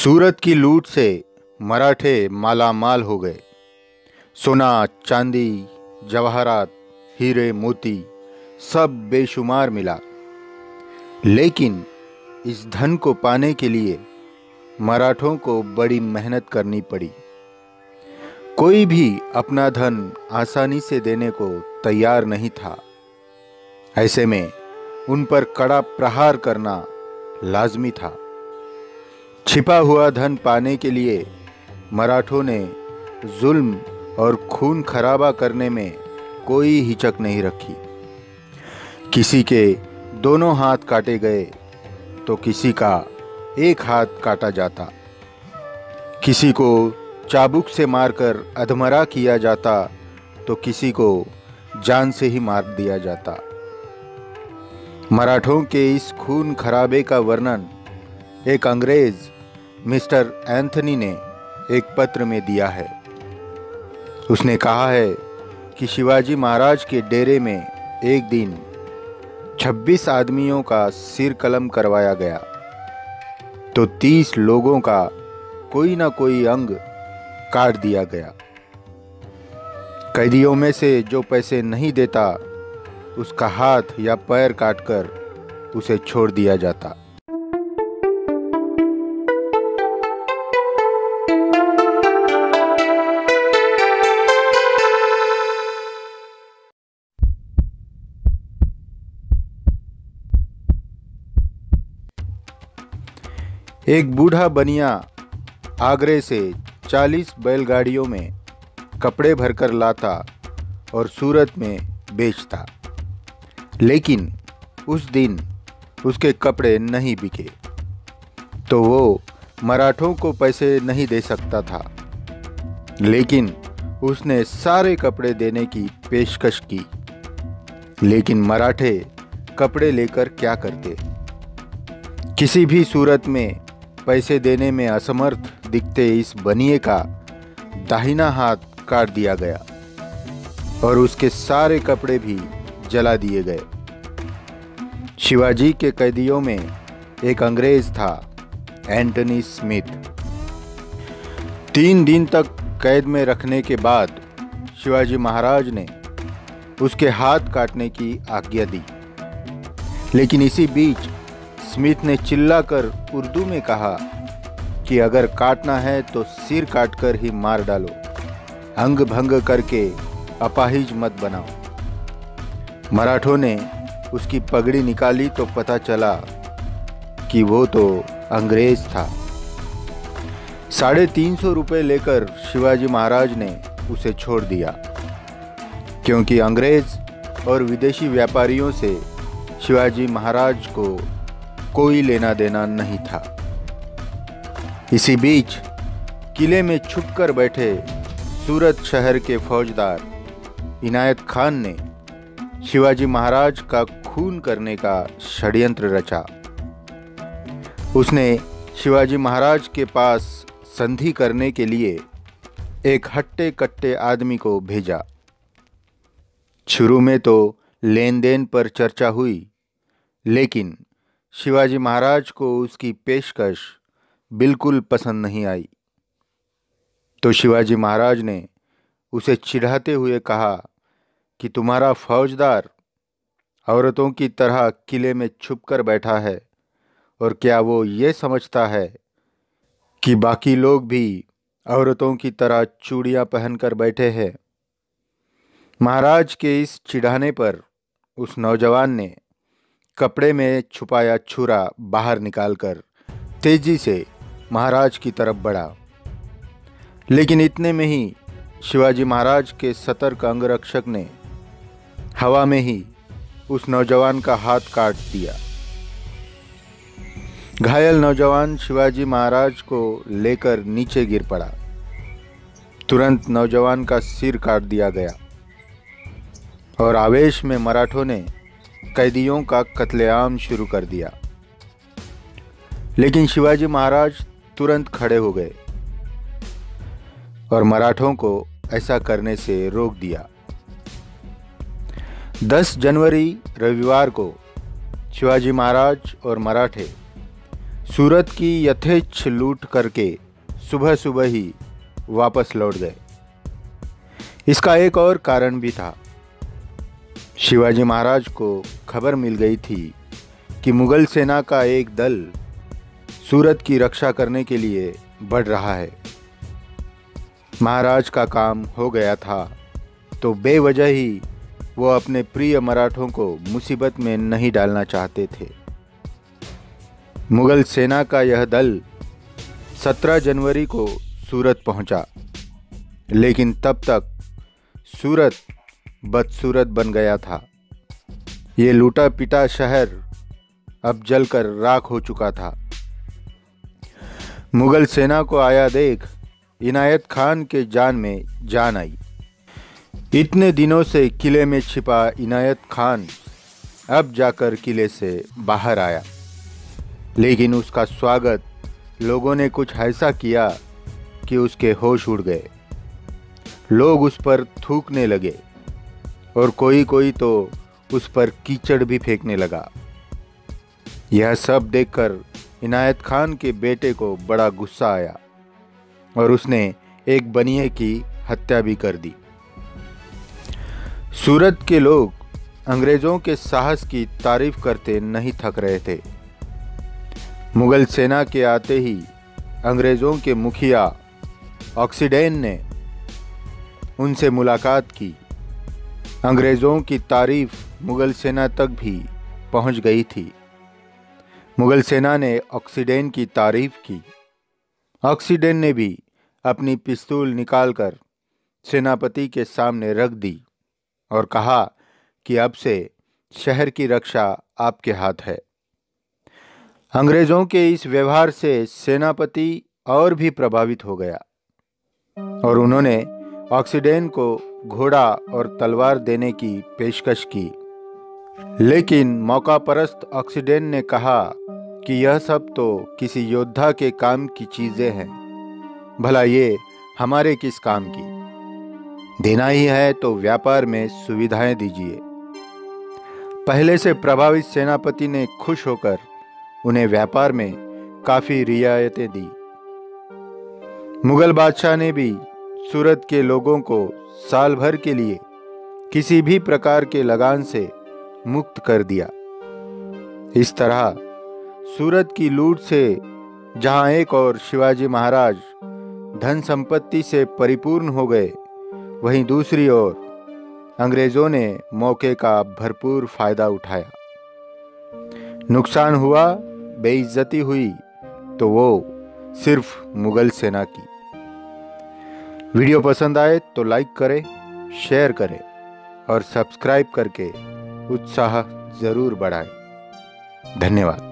सूरत की लूट से मराठे मालामाल हो गए। सोना, चांदी, जवाहरात, हीरे मोती सब बेशुमार मिला। लेकिन इस धन को पाने के लिए मराठों को बड़ी मेहनत करनी पड़ी। कोई भी अपना धन आसानी से देने को तैयार नहीं था। ऐसे में उन पर कड़ा प्रहार करना लाजमी था। छिपा हुआ धन पाने के लिए मराठों ने जुल्म और खून खराबा करने में कोई हिचक नहीं रखी। किसी के दोनों हाथ काटे गए तो किसी का एक हाथ काटा जाता, किसी को चाबुक से मारकर अधमरा किया जाता तो किसी को जान से ही मार दिया जाता। मराठों के इस खून खराबे का वर्णन एक अंग्रेज मिस्टर एंथनी ने एक पत्र में दिया है। उसने कहा है कि शिवाजी महाराज के डेरे में एक दिन 26 आदमियों का सिर कलम करवाया गया तो 30 लोगों का कोई ना कोई अंग काट दिया गया। कैदियों में से जो पैसे नहीं देता उसका हाथ या पैर काटकर उसे छोड़ दिया जाता। एक बूढ़ा बनिया आगरे से 40 बैलगाड़ियों में कपड़े भरकर लाता और सूरत में बेचता। लेकिन उस दिन उसके कपड़े नहीं बिके तो वो मराठों को पैसे नहीं दे सकता था। लेकिन उसने सारे कपड़े देने की पेशकश की। लेकिन मराठे कपड़े लेकर क्या करते? किसी भी सूरत में पैसे देने में असमर्थ दिखते इस बनिए का दाहिना हाथ काट दिया गया और उसके सारे कपड़े भी जला दिए गए। शिवाजी के कैदियों में एक अंग्रेज था, एंटनी स्मिथ। 3 दिन तक कैद में रखने के बाद शिवाजी महाराज ने उसके हाथ काटने की आज्ञा दी। लेकिन इसी बीच स्मिथ ने चिल्लाकर उर्दू में कहा कि अगर काटना है तो सिर काटकर ही मार डालो, अंग भंग करके अपाहिज मत बनाओ। मराठों ने उसकी पगड़ी निकाली तो पता चला कि वो तो अंग्रेज था। 350 रुपये लेकर शिवाजी महाराज ने उसे छोड़ दिया, क्योंकि अंग्रेज और विदेशी व्यापारियों से शिवाजी महाराज को कोई लेना देना नहीं था। इसी बीच किले में छुपकर बैठे सूरत शहर के फौजदार इनायत खान ने शिवाजी महाराज का खून करने का षड्यंत्र रचा। उसने शिवाजी महाराज के पास संधि करने के लिए एक हट्टे कट्टे आदमी को भेजा। शुरू में तो लेन देन पर चर्चा हुई, लेकिन शिवाजी महाराज को उसकी पेशकश बिल्कुल पसंद नहीं आई। तो शिवाजी महाराज ने उसे चिढ़ाते हुए कहा कि तुम्हारा फौजदार औरतों की तरह किले में छुपकर बैठा है और क्या वो ये समझता है कि बाकी लोग भी औरतों की तरह चूड़ियां पहनकर बैठे हैं। महाराज के इस चिढ़ाने पर उस नौजवान ने कपड़े में छुपाया छुरा बाहर निकालकर तेजी से महाराज की तरफ बढ़ा। लेकिन इतने में ही शिवाजी महाराज के सतर्क अंगरक्षक ने हवा में ही उस नौजवान का हाथ काट दिया। घायल नौजवान शिवाजी महाराज को लेकर नीचे गिर पड़ा। तुरंत नौजवान का सिर काट दिया गया और आवेश में मराठों ने कैदियों का कत्लेआम शुरू कर दिया। लेकिन शिवाजी महाराज तुरंत खड़े हो गए और मराठों को ऐसा करने से रोक दिया। 10 जनवरी रविवार को शिवाजी महाराज और मराठे सूरत की यथेच्छ लूट करके सुबह सुबह ही वापस लौट गए। इसका एक और कारण भी था। शिवाजी महाराज को खबर मिल गई थी कि मुगल सेना का एक दल सूरत की रक्षा करने के लिए बढ़ रहा है। महाराज का काम हो गया था, तो बेवजह ही वो अपने प्रिय मराठों को मुसीबत में नहीं डालना चाहते थे। मुगल सेना का यह दल 17 जनवरी को सूरत पहुंचा, लेकिन तब तक सूरत बदसूरत बन गया था। ये लूटा पिटा शहर अब जलकर राख हो चुका था। मुगल सेना को आया देख इनायत खान के जान में जान आई। इतने दिनों से किले में छिपा इनायत खान अब जाकर किले से बाहर आया, लेकिन उसका स्वागत लोगों ने कुछ ऐसा किया कि उसके होश उड़ गए। लोग उस पर थूकने लगे और कोई कोई तो उस पर कीचड़ भी फेंकने लगा। यह सब देखकर इनायत खान के बेटे को बड़ा गुस्सा आया और उसने एक बनिए की हत्या भी कर दी। सूरत के लोग अंग्रेजों के साहस की तारीफ करते नहीं थक रहे थे। मुगल सेना के आते ही अंग्रेजों के मुखिया ऑक्सीडेन ने उनसे मुलाकात की। अंग्रेजों की तारीफ मुगल सेना तक भी पहुंच गई थी। मुगल सेना ने ऑक्सीडेन की तारीफ की। ऑक्सीडेन ने भी अपनी पिस्तौल निकालकर सेनापति के सामने रख दी और कहा कि अब से शहर की रक्षा आपके हाथ है। अंग्रेजों के इस व्यवहार से सेनापति और भी प्रभावित हो गया और उन्होंने ऑक्सीडेन को घोड़ा और तलवार देने की पेशकश की। लेकिन मौकापरस्त ऑक्सीडेन ने कहा कि यह सब तो किसी योद्धा के काम की चीजें हैं, भला ये हमारे किस काम की? देना ही है तो व्यापार में सुविधाएं दीजिए। पहले से प्रभावित सेनापति ने खुश होकर उन्हें व्यापार में काफी रियायतें दी। मुगल बादशाह ने भी सूरत के लोगों को साल भर के लिए किसी भी प्रकार के लगान से मुक्त कर दिया। इस तरह सूरत की लूट से जहां एक और शिवाजी महाराज धन संपत्ति से परिपूर्ण हो गए, वहीं दूसरी ओर अंग्रेजों ने मौके का भरपूर फायदा उठाया। नुकसान हुआ, बेइज्जती हुई, तो वो सिर्फ मुगल सेना की। वीडियो पसंद आए तो लाइक करें, शेयर करें और सब्सक्राइब करके उत्साह जरूर बढ़ाएं। धन्यवाद।